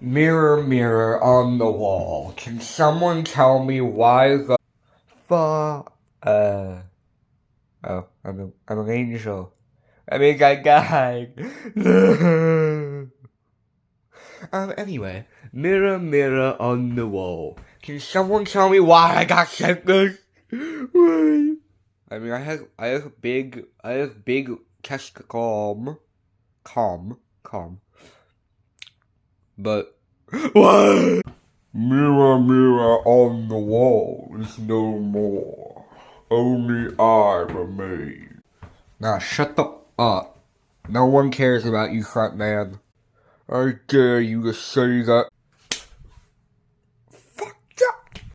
Mirror, mirror on the wall, can someone tell me why the I'm an angel. I mean, guy. Anyway, mirror, mirror on the wall, can someone tell me why I got sent this? Why? I mean, I have big chest calm, but what? Mirror, mirror on the wall is no more. Only I remain. Now shut the up. No one cares about you, front man. I dare you to say that.